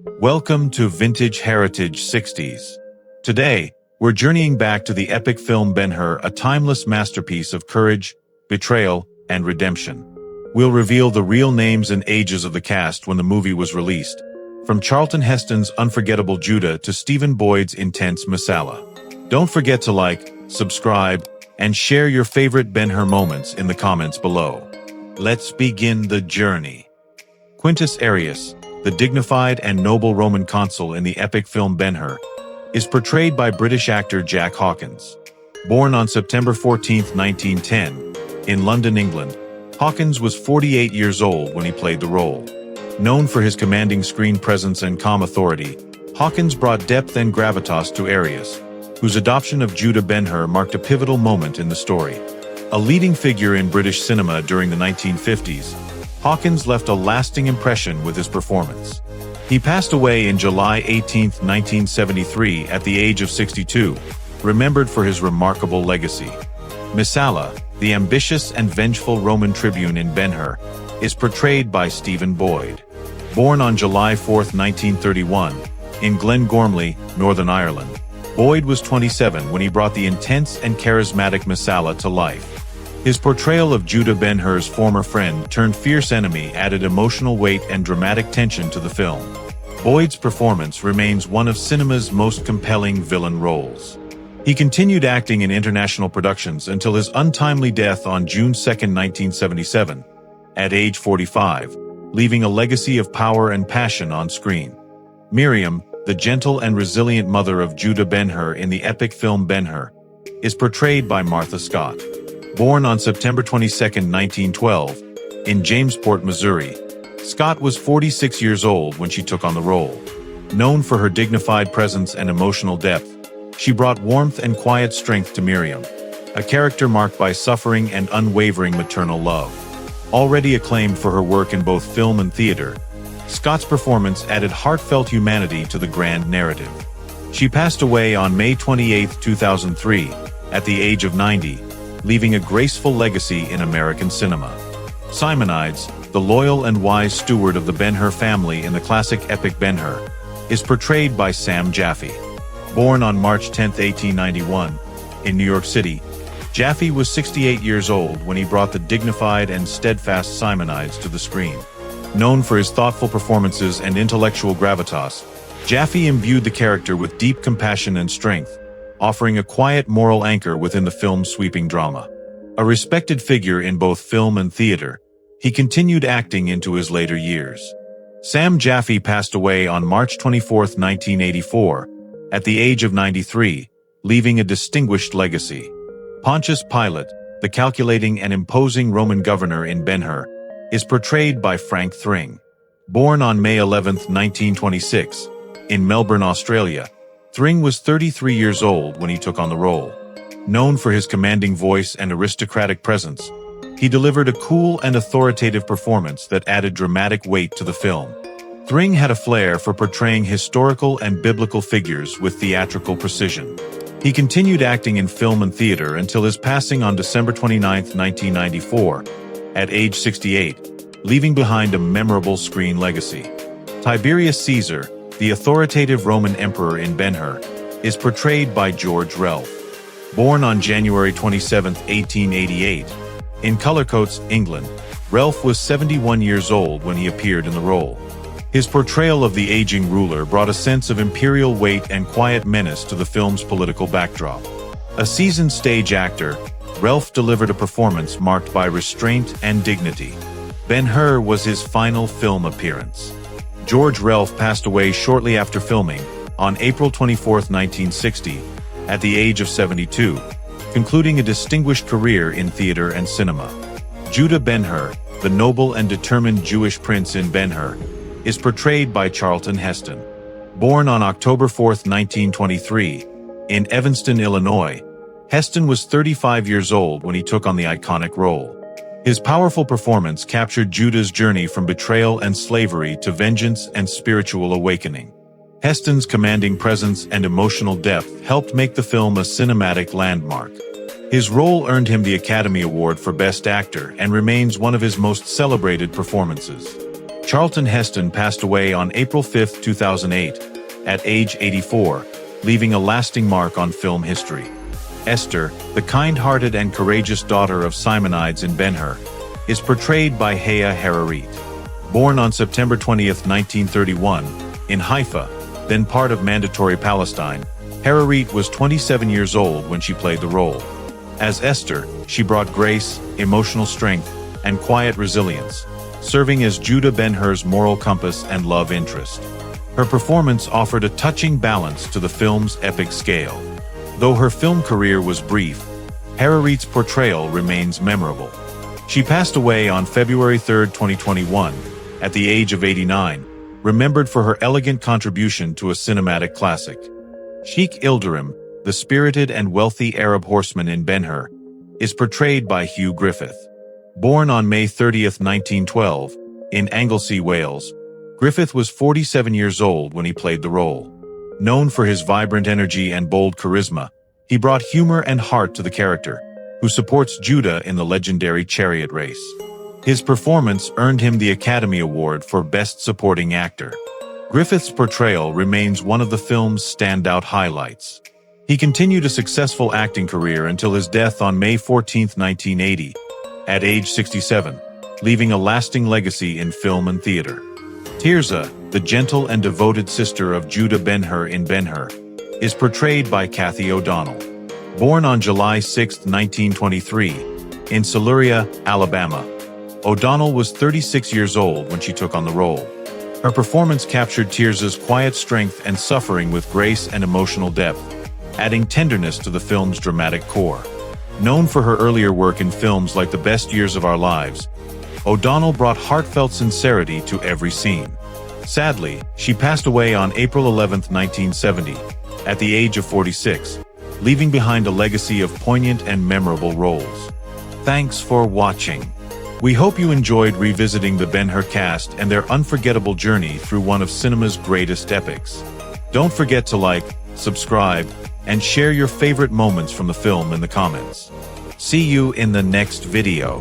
Welcome to Vintage Heritage 60s. Today, we're journeying back to the epic film Ben-Hur, a timeless masterpiece of courage, betrayal, and redemption. We'll reveal the real names and ages of the cast when the movie was released, from Charlton Heston's unforgettable Judah to Stephen Boyd's intense Messala. Don't forget to like, subscribe, and share your favorite Ben-Hur moments in the comments below. Let's begin the journey. Quintus Arrius, the dignified and noble Roman consul in the epic film Ben-Hur, is portrayed by British actor Jack Hawkins. Born on September 14, 1910, in London, England, Hawkins was 48 years old when he played the role. Known for his commanding screen presence and calm authority, Hawkins brought depth and gravitas to Arrius, whose adoption of Judah Ben-Hur marked a pivotal moment in the story. A leading figure in British cinema during the 1950s, Hawkins left a lasting impression with his performance. He passed away in July 18, 1973 at the age of 62, remembered for his remarkable legacy. Messala, the ambitious and vengeful Roman tribune in Ben-Hur, is portrayed by Stephen Boyd. Born on July 4, 1931, in Glengormley, Northern Ireland, Boyd was 27 when he brought the intense and charismatic Messala to life. His portrayal of Judah Ben-Hur's former friend turned fierce enemy added emotional weight and dramatic tension to the film. Boyd's performance remains one of cinema's most compelling villain roles. He continued acting in international productions until his untimely death on June 2, 1977, at age 45, leaving a legacy of power and passion on screen. Miriam, the gentle and resilient mother of Judah Ben-Hur in the epic film Ben-Hur, is portrayed by Martha Scott. Born on September 22, 1912, in Jamesport, Missouri, Scott was 46 years old when she took on the role. Known for her dignified presence and emotional depth, she brought warmth and quiet strength to Miriam, a character marked by suffering and unwavering maternal love. Already acclaimed for her work in both film and theater, Scott's performance added heartfelt humanity to the grand narrative. She passed away on May 28, 2003, at the age of 90, leaving a graceful legacy in American cinema. Simonides, the loyal and wise steward of the Ben-Hur family in the classic epic Ben-Hur, is portrayed by Sam Jaffy. Born on March 10, 1891, in New York City, Jaffy was 68 years old when he brought the dignified and steadfast Simonides to the screen. Known for his thoughtful performances and intellectual gravitas, Jaffy imbued the character with deep compassion and strength, offering a quiet moral anchor within the film's sweeping drama. A respected figure in both film and theater, he continued acting into his later years. Sam Jaffy passed away on March 24, 1984, at the age of 93, leaving a distinguished legacy. Pontius Pilate, the calculating and imposing Roman governor in Ben-Hur, is portrayed by Frank Thring. Born on May 11, 1926, in Melbourne, Australia, Thring was 33 years old when he took on the role. Known for his commanding voice and aristocratic presence, he delivered a cool and authoritative performance that added dramatic weight to the film. Thring had a flair for portraying historical and biblical figures with theatrical precision. He continued acting in film and theater until his passing on December 29, 1994, at age 68, leaving behind a memorable screen legacy. Tiberius Caesar, the authoritative Roman emperor in Ben-Hur, is portrayed by George Relf. Born on January 27, 1888, in Cullercoats, England, Relf was 71 years old when he appeared in the role. His portrayal of the aging ruler brought a sense of imperial weight and quiet menace to the film's political backdrop. A seasoned stage actor, Relf delivered a performance marked by restraint and dignity. Ben-Hur was his final film appearance. George Relf passed away shortly after filming, on April 24, 1960, at the age of 72, concluding a distinguished career in theater and cinema. Judah Ben-Hur, the noble and determined Jewish prince in Ben-Hur, is portrayed by Charlton Heston. Born on October 4, 1923, in Evanston, Illinois, Heston was 35 years old when he took on the iconic role. His powerful performance captured Judah's journey from betrayal and slavery to vengeance and spiritual awakening. Heston's commanding presence and emotional depth helped make the film a cinematic landmark. His role earned him the Academy Award for Best Actor and remains one of his most celebrated performances. Charlton Heston passed away on April 5, 2008, at age 84, leaving a lasting mark on film history. Esther, the kind-hearted and courageous daughter of Simonides in Ben-Hur, is portrayed by Haya Hararit. Born on September 20, 1931, in Haifa, then part of Mandatory Palestine, Hararit was 27 years old when she played the role. As Esther, she brought grace, emotional strength, and quiet resilience, serving as Judah Ben-Hur's moral compass and love interest. Her performance offered a touching balance to the film's epic scale. Though her film career was brief, Hararit's portrayal remains memorable. She passed away on February 3, 2021, at the age of 89, remembered for her elegant contribution to a cinematic classic. Sheikh Ilderim, the spirited and wealthy Arab horseman in Ben-Hur, is portrayed by Hugh Griffith. Born on May 30, 1912, in Anglesey, Wales, Griffith was 47 years old when he played the role. Known for his vibrant energy and bold charisma, he brought humor and heart to the character, who supports Judah in the legendary chariot race. His performance earned him the Academy Award for Best Supporting Actor. Griffith's portrayal remains one of the film's standout highlights. He continued a successful acting career until his death on May 14, 1980, at age 67, leaving a lasting legacy in film and theater. Tirzah, the gentle and devoted sister of Judah Ben-Hur in Ben-Hur, is portrayed by Cathy O'Donnell. Born on July 6, 1923, in Siluria, Alabama, O'Donnell was 36 years old when she took on the role. Her performance captured Tirzah's quiet strength and suffering with grace and emotional depth, adding tenderness to the film's dramatic core. Known for her earlier work in films like The Best Years of Our Lives, O'Donnell brought heartfelt sincerity to every scene. Sadly, she passed away on April 11, 1970, at the age of 46, leaving behind a legacy of poignant and memorable roles. Thanks for watching. We hope you enjoyed revisiting the Ben-Hur cast and their unforgettable journey through one of cinema's greatest epics. Don't forget to like, subscribe, and share your favorite moments from the film in the comments. See you in the next video.